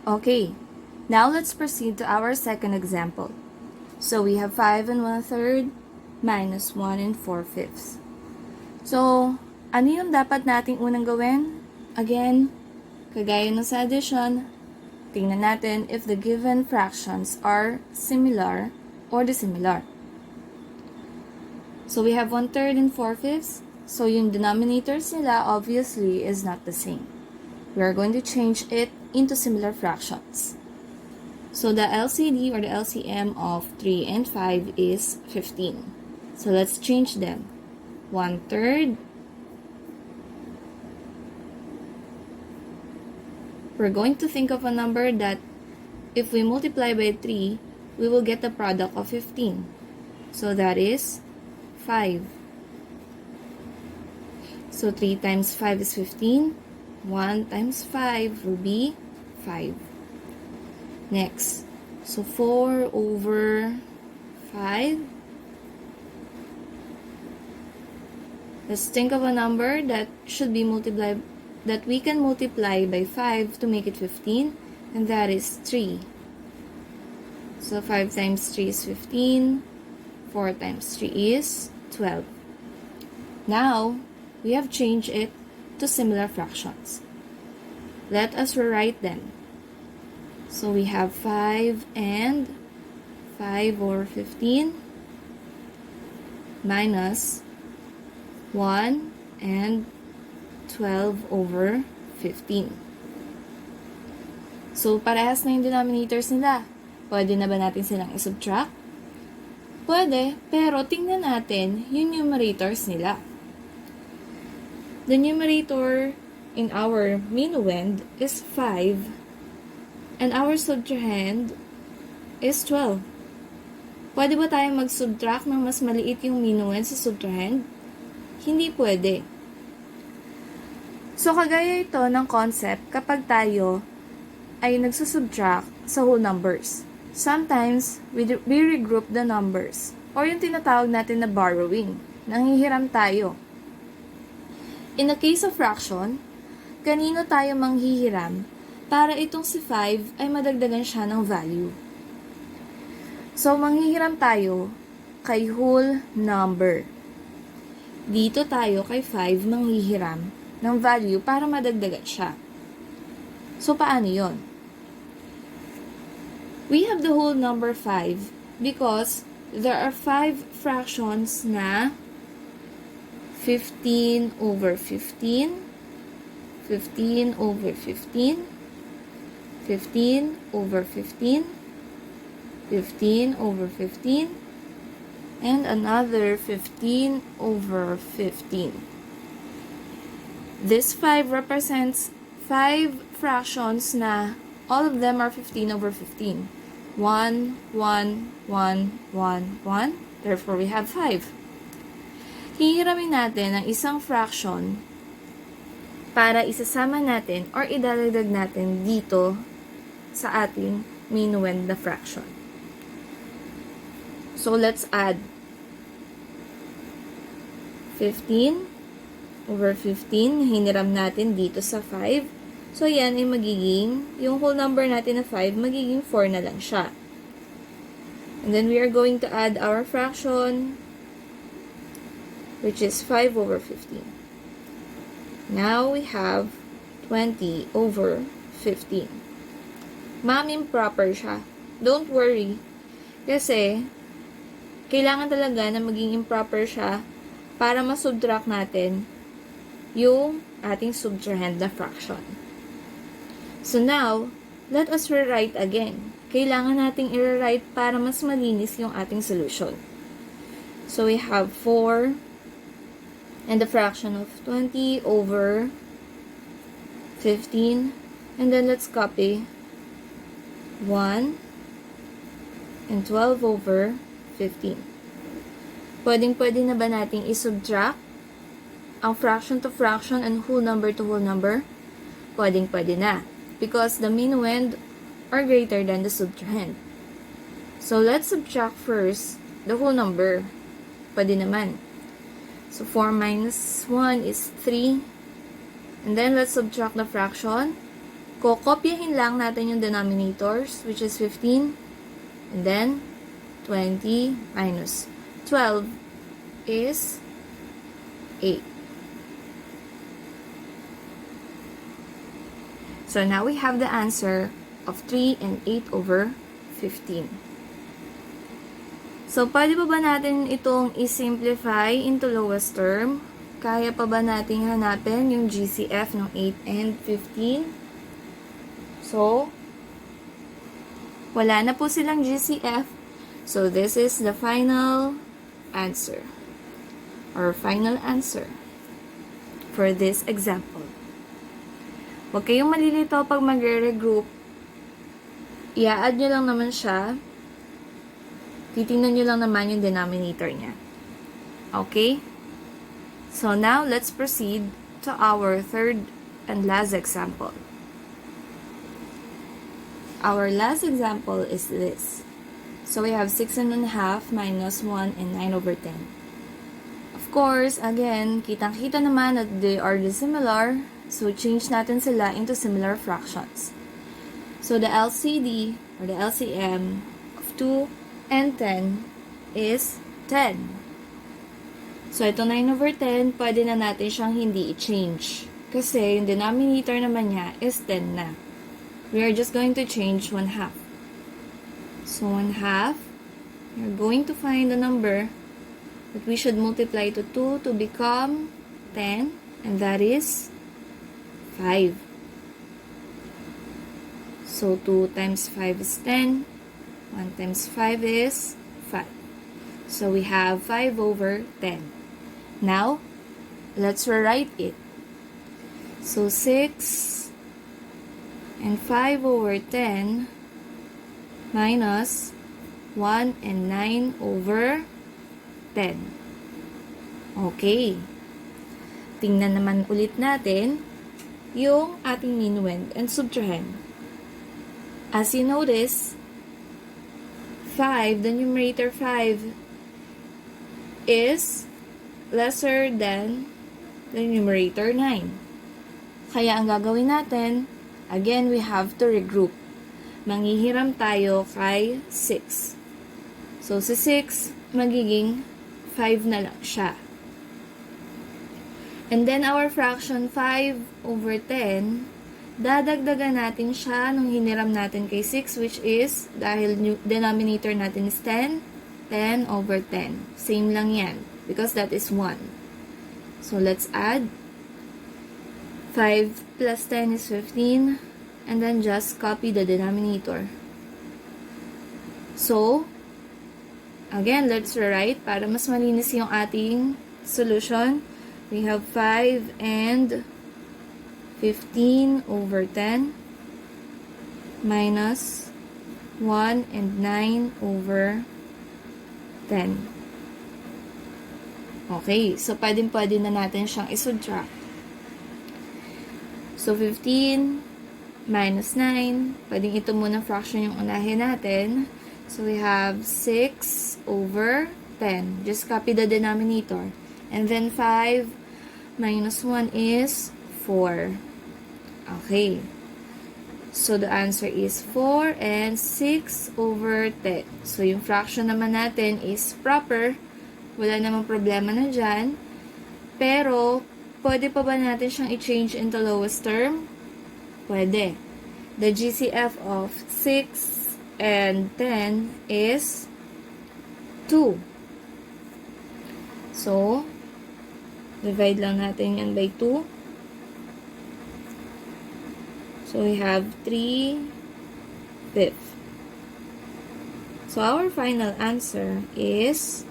Okay, now let's proceed to our second example. So we have 5 and 1/3 minus 1 and 4/5. So, ano yung dapat nating unang gawin? Again, kagaya ng sa addition, tingnan natin if the given fractions are similar or dissimilar. So we have 1/3 and 4/5. So yung denominators nila obviously is not the same. We are going to change it into similar fractions. So the LCD or the LCM of 3 and 5 is 15. So let's change them. 1/3. We're going to think of a number that if we multiply by 3, we will get the product of 15. So that is 5. So 3 times 5 is 15. 1 times 5 will be 5. Next, so 4 over 5. Let's think of a number that should be multiplied, that we can multiply by 5 to make it 15, and that is 3. So 5 times 3 is 15. 4 times 3 is 12. Now, we have changed it to similar fractions. Let us rewrite them. So we have 5 and 5 over 15 minus 1 and 12 over 15. So, parehas na yung denominators nila. Pwede na ba natin silang isubtract? Pwede, pero tingnan natin yung numerators nila. The numerator in our minuend is 5 and our subtrahend is 12. Pwede ba tayong mag-subtract ng mas maliit yung minuend sa subtrahend? Hindi pwede. So, kagaya ito ng concept kapag tayo ay nagsusubtract sa whole numbers. Sometimes, we regroup the numbers or yung tinatawag natin na borrowing. Nanghihiram tayo. In the case of fraction, kanino tayo manghihiram para itong si 5 ay madagdagan siya ng value. So, manghihiram tayo kay whole number. Dito tayo kay 5 manghihiram ng value para madagdagan siya. So, paano yon? We have the whole number 5 because there are 5 fractions na 15 over 15, 15 over 15, 15 over 15, 15 over 15, and another 15 over 15. This 5 represents 5 fractions na all of them are 15 over 15. 1, 1, 1, 1, 1. Therefore, we have 5. Hihiramin natin ang isang fraction para isasama natin or idadagdag natin dito sa ating minuend na fraction. So, let's add 15 over 15. Hiniram natin dito sa 5. So, yan ay magiging, yung whole number natin na 5, magiging 4 na lang siya. And then, we are going to add our fraction, which is 5 over 15. Now, we have 20 over 15. Ma'am, improper siya. Don't worry. Kasi, kailangan talaga na maging improper siya para masubtract natin yung ating subtrahend na fraction. So now, let us rewrite again. Kailangan nating i-rewrite para mas malinis yung ating solution. So we have 4 and the fraction of 20 over 15. And then let's copy 1 and 12 over 15. Pwedeng-pwede na ba nating isubtract ang fraction to fraction and whole number to whole number? Pwedeng-pwede na. Because the minuend are greater than the subtrahend. So, let's subtract first the whole number. Pwede naman. So, 4 minus 1 is 3. And then, let's subtract the fraction. Kokopyahin lang natin yung denominators, which is 15, and then 20 minus 12 is 8. So now we have the answer of 3 and 8 over 15. So, pwede pa ba natin itong i-simplify into lowest term? Kaya pa ba natin hanapin yung GCF ng 8 and 15? So, wala na po silang GCF. So, this is the final answer. Or final answer for this example. Huwag kayong malilito pag magre-regroup. I-add nyo lang naman siya. Titingnan nyo lang naman yung denominator niya. Okay? So now, let's proceed to our third and last example. Our last example is this. So we have 6.5 minus 1 and 9 over 10. Of course, again, kitang-kita naman that they are dissimilar. So change natin sila into similar fractions. So the LCD or the LCM of 2 and 10 is 10. So, ito 9 over 10, pwede na natin siyang hindi i-change. Kasi, yung denominator naman niya is 10 na. We are just going to change 1/2. So, 1/2, we're going to find the number that we should multiply to 2 to become 10, and that is 5. So, 2 times 5 is 10. 1 times 5 is 5. So, we have 5 over 10. Now, let's rewrite it. So, 6 and 5 over 10 minus 1 and 9 over 10. Okay. Tingnan naman ulit natin yung ating minuend and subtrahend. As you notice, 5, the numerator 5 is lesser than the numerator 9. Kaya ang gagawin natin, again, we have to regroup. Manghihiram tayo kay 6. So, si 6, magiging 5 na lang siya. And then, our fraction 5 over 10, dadagdagan natin siya nung hiniram natin kay 6, which is, dahil denominator natin is 10, 10 over 10. Same lang yan, because that is 1. So, let's add. 5 plus 10 is 15, and then just copy the denominator. So, again, let's rewrite para mas malinis yung ating solution. We have 5 and 15 over 10 minus 1 and 9 over 10. Okay, so pwede na natin siyang isubtract. So 15 minus 9, pwedeng ito muna fraction yung unahin natin. So we have 6 over 10. Just copy the denominator. And then 5 minus 1 is 4. Okay. So, the answer is 4 and 6 over 10. So, yung fraction naman natin is proper. Wala namang problema na dyan. Pero, pwede pa ba natin siyang i-change into lowest term? Pwede. The GCF of 6 and 10 is 2. So, divide lang natin yan by 2. So, we have 3/5. So, our final answer is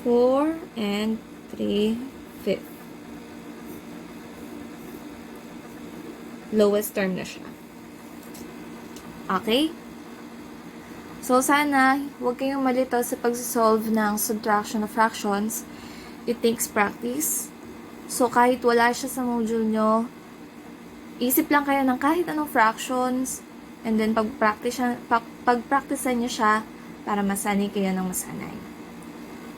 4 and 3/5. Lowest term na siya. Okay? So, sana, huwag kayong malito sa pag-solve ng subtraction of fractions. It takes practice. So, kahit wala siya sa module nyo, isip lang kayo ng kahit anong fractions, and then pag-practicean nyo siya para masanay kayo ng masanay.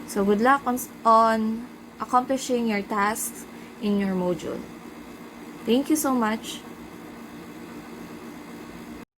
So, good luck on accomplishing your tasks in your module. Thank you so much.